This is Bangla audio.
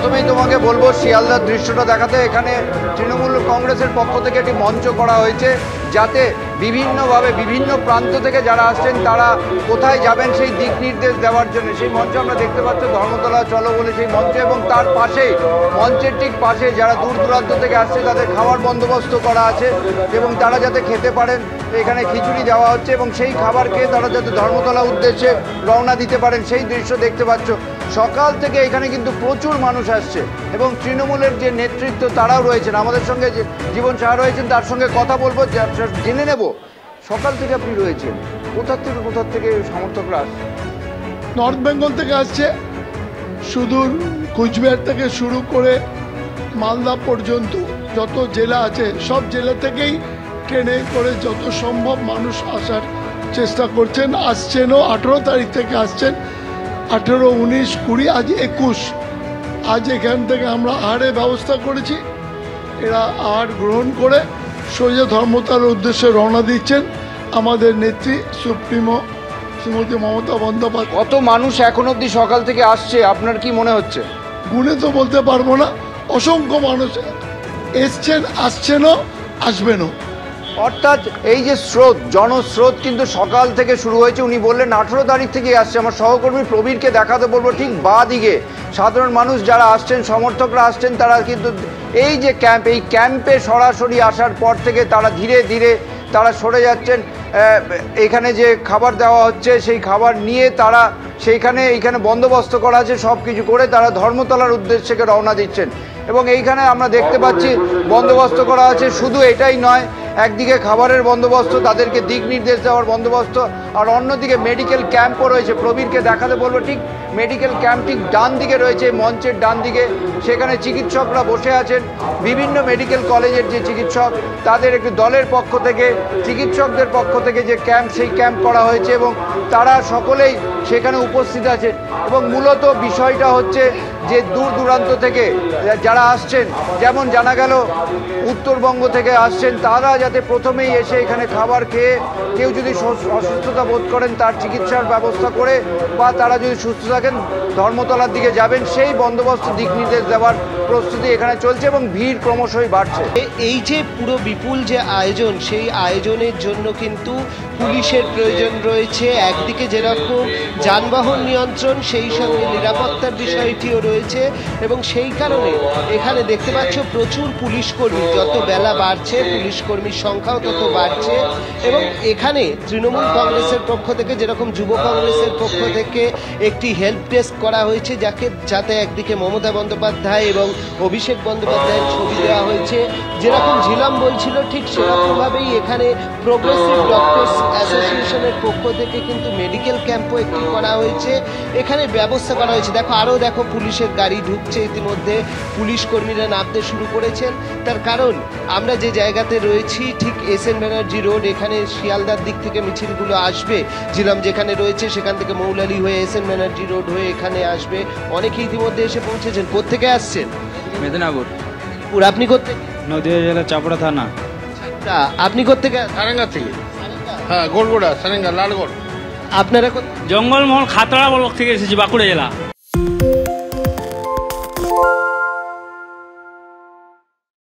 প্রথমেই তোমাকে বলবো শিয়ালদার দৃশ্যটা দেখাতে। এখানে তৃণমূল কংগ্রেসের পক্ষ থেকে একটি মঞ্চ করা হয়েছে, যাতে বিভিন্নভাবে বিভিন্ন প্রান্ত থেকে যারা আসছেন তারা কোথায় যাবেন সেই দিক নির্দেশ দেওয়ার জন্য সেই মঞ্চ আমরা দেখতে পাচ্ছি। ধর্মতলা চলো বলে সেই মঞ্চ, এবং তার পাশেই মঞ্চের ঠিক পাশে যারা দূর দূরান্ত থেকে আসছে তাদের খাওয়ার বন্দোবস্ত করা আছে, এবং তারা যাতে খেতে পারেন এখানে খিচুড়ি দেওয়া হচ্ছে, এবং সেই খাবার খেয়ে তারা যাতে ধর্মতলা উদ্দেশ্যে রওনা দিতে পারেন সেই দৃশ্য দেখতে পাচ্ছ। সকাল থেকে এখানে কিন্তু প্রচুর মানুষ আসছে, এবং তৃণমূলের যে নেতৃত্ব তারাও রয়েছেন, আমাদের সঙ্গে যে জীবন সাহা রয়েছেন তার সঙ্গে কথা বলবো, জেনে নেব সকাল থেকে আপনি রয়েছেন কোথার থেকে সমর্থকরা আসছে। নর্থ বেঙ্গল থেকে আসছে, সুদূর কুচবিহার থেকে শুরু করে মালদা পর্যন্ত যত জেলা আছে সব জেলা থেকেই ট্রেনে করে যত সম্ভব মানুষ আসার চেষ্টা করছেন, আসছেনও। 18 তারিখ থেকে আসছেন, 18, 19, 20, আজ 21। আজ এখান থেকে আমরা আহারের ব্যবস্থা করেছি। এরা আহার গ্রহণ করে সোজা ধর্মতলার উদ্দেশ্যে রওনা দিচ্ছেন। আমাদের নেত্রী সুপ্রিমো শ্রীমতী মমতা বন্দ্যোপাধ্যায়। কত মানুষ এখন অবধি সকাল থেকে আসছে আপনার কি মনে হচ্ছে? গুণে তো বলতে পারবো না, অসংখ্য মানুষ এসছেন, আসছেনও, আসবেনও। অর্থাৎ এই যে স্রোত, জনস্রোত কিন্তু সকাল থেকে শুরু হয়েছে। উনি বললেন 18 তারিখ থেকে আসছে। আমার সহকর্মী প্রবীরকে দেখাতে বলবো, ঠিক বাঁ দিকে সাধারণ মানুষ যারা আসছেন, সমর্থকরা আসছেন, তারা কিন্তু এই যে ক্যাম্প, এই ক্যাম্পে সরাসরি আসার পর থেকে তারা ধীরে ধীরে তারা সরে যাচ্ছেন। এখানে যে খাবার দেওয়া হচ্ছে সেই খাবার নিয়ে তারা এইখানে বন্দোবস্ত করা আছে, সব কিছু করে তারা ধর্মতলার উদ্দেশ্যে রওনা দিচ্ছেন। এবং এইখানে আমরা দেখতে পাচ্ছি বন্দোবস্ত করা আছে। শুধু এটাই নয়, একদিকে খাবারের বন্দোবস্ত, তাদেরকে দিক নির্দেশ দেওয়ার বন্দোবস্ত, আর অন্যদিকে মেডিকেল ক্যাম্পও রয়েছে। প্রবীরকে দেখাতে বলবো, ঠিক মেডিকেল ক্যাম্প ঠিক ডান দিকে রয়েছে, মঞ্চের ডান দিকে। সেখানে চিকিৎসকরা বসে আছেন, বিভিন্ন মেডিকেল কলেজের যে চিকিৎসক তাদের একটি দলের পক্ষ থেকে, চিকিৎসকদের পক্ষ থেকে যে ক্যাম্প, সেই ক্যাম্প করা হয়েছে, এবং তারা সকলেই সেখানে উপস্থিত আছেন। এবং মূলত বিষয়টা হচ্ছে যে দূর দূরান্ত থেকে যারা আসছেন, যেমন জানা গেল উত্তরবঙ্গ থেকে আসছেন, তারা যাতে প্রথমেই এসে এখানে খাবার খেয়ে কেউ যদি অসুস্থতা বোধ করেন তার চিকিৎসার ব্যবস্থা করে, বা তারা যদি সুস্থ থাকেন ধর্মতলার দিকে যাবেন, সেই বন্দোবস্ত দিক নির্দেশ দেওয়ার প্রস্তুতি এখানে চলছে, এবং ভিড় ক্রমশই বাড়ছে। এই যে পুরো বিপুল যে আয়োজন, সেই আয়োজনের জন্য কিন্তু পুলিশের প্রয়োজন রয়েছে। একদিকে যেরকম যানবাহন নিয়ন্ত্রণ, সেই সঙ্গে নিরাপত্তার বিষয়টিও রয়েছে, এবং সেই কারণে এখানে দেখতে পাচ্ছ প্রচুর পুলিশ কর্মী। যত বেলা বাড়ছে পুলিশ কর্মীর সংখ্যাও তত বাড়ছে। এবং এখানে তৃণমূল কংগ্রেসের পক্ষ থেকে, যেরকম যুব কংগ্রেসের পক্ষ থেকে একটি হেল্প ডেস্ক করা হয়েছে, যাতে একদিকে মমতা বন্দ্যোপাধ্যায় এবং অভিষেক বন্দ্যোপাধ্যায়ের ছবি দেওয়া হয়েছে। যেরকম ঝিলাম বলছিল, ঠিক সেরকমভাবেই এখানে প্রোগ্রেসিভ ডক্টরস অ্যাসোসিয়েশনের পক্ষ থেকে কিন্তু মেডিকেল ক্যাম্পও একটি করা হয়েছে। এখানে ব্যবস্থা করা হয়েছে। দেখো পুলিশের গাড়ি ঢুকছে, ইতিমধ্যে পুলিশ কর্মীরা নামতে শুরু করেছেন। তার কারণ আমরা যে জায়গাতে রয়েছি, ঠিক এসএন ব্যানার্জি রোড, এখানে শিয়ালদার দিক থেকে মিছিলগুলো আসবে। ঝিলাম যেখানে রয়েছে সেখান থেকে মৌলালি হয়ে এসএন ব্যানার্জি রোড হয়ে এখানে আসবে। অনেকে ইতিমধ্যে এসে পৌঁছেছেন। কোত্থেকে আসছেন? মেদিনীপুর। আপনি কোত্থেকে? নদীয়া জেলা চাপড়া থানা। আপনি কোত্থেকে? সারেঙ্গা থেকে। হ্যাঁ, গোলগোড়া, সারেঙ্গা, লালগড়। আপনারা জঙ্গলমহল খাতড়া ব্লক থেকে এসেছি, বাঁকুড়া জেলা।